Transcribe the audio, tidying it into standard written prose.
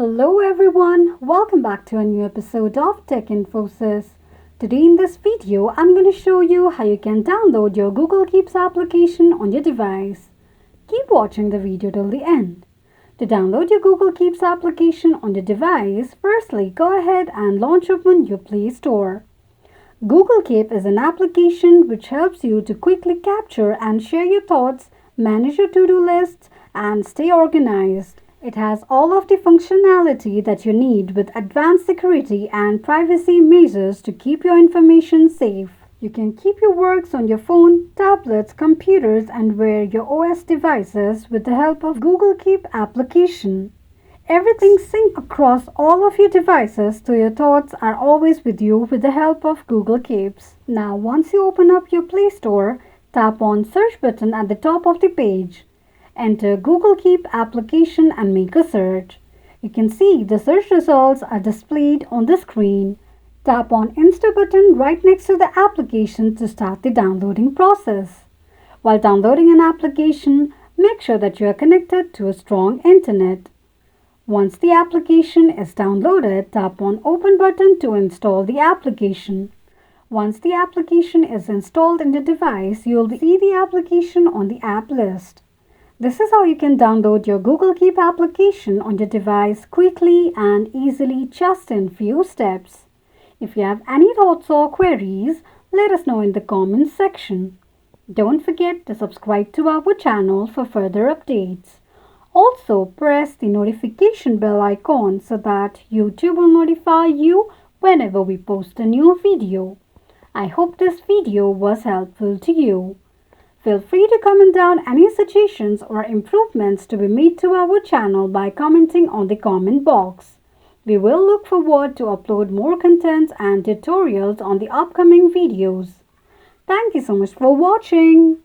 Hello everyone, welcome back to a new episode of Tech Infosys. Today in this video, I'm going to show you how you can download your Google Keeps application on your device. Keep watching the video till the end. To download your Google Keeps application on your device, firstly go ahead and launch open your Play Store. Google Keep is an application which helps you to quickly capture and share your thoughts, manage your to-do lists, and stay organized. It has all of the functionality that you need with advanced security and privacy measures to keep your information safe. You can keep your works on your phone, tablets, computers, and wear your OS devices with the help of Google Keep application. Everything syncs across all of your devices, so your thoughts are always with you with the help of Google Keeps. Now, once you open up your Play Store, tap on Search button at the top of the page. Enter Google Keep application and make a search. You can see the search results are displayed on the screen. Tap on Install button right next to the application to start the downloading process. While downloading an application, make sure that you are connected to a strong internet. Once the application is downloaded, tap on Open button to install the application. Once the application is installed in the device, you will see the application on the app list. This is how you can download your Google Keep application on your device quickly and easily just in few steps. If you have any thoughts or queries, let us know in the comments section. Don't forget to subscribe to our channel for further updates. Also, press the notification bell icon so that YouTube will notify you whenever we post a new video. I hope this video was helpful to you. Feel free to comment down any suggestions or improvements to be made to our channel by commenting on the comment box. We will look forward to upload more content and tutorials on the upcoming videos. Thank you so much for watching.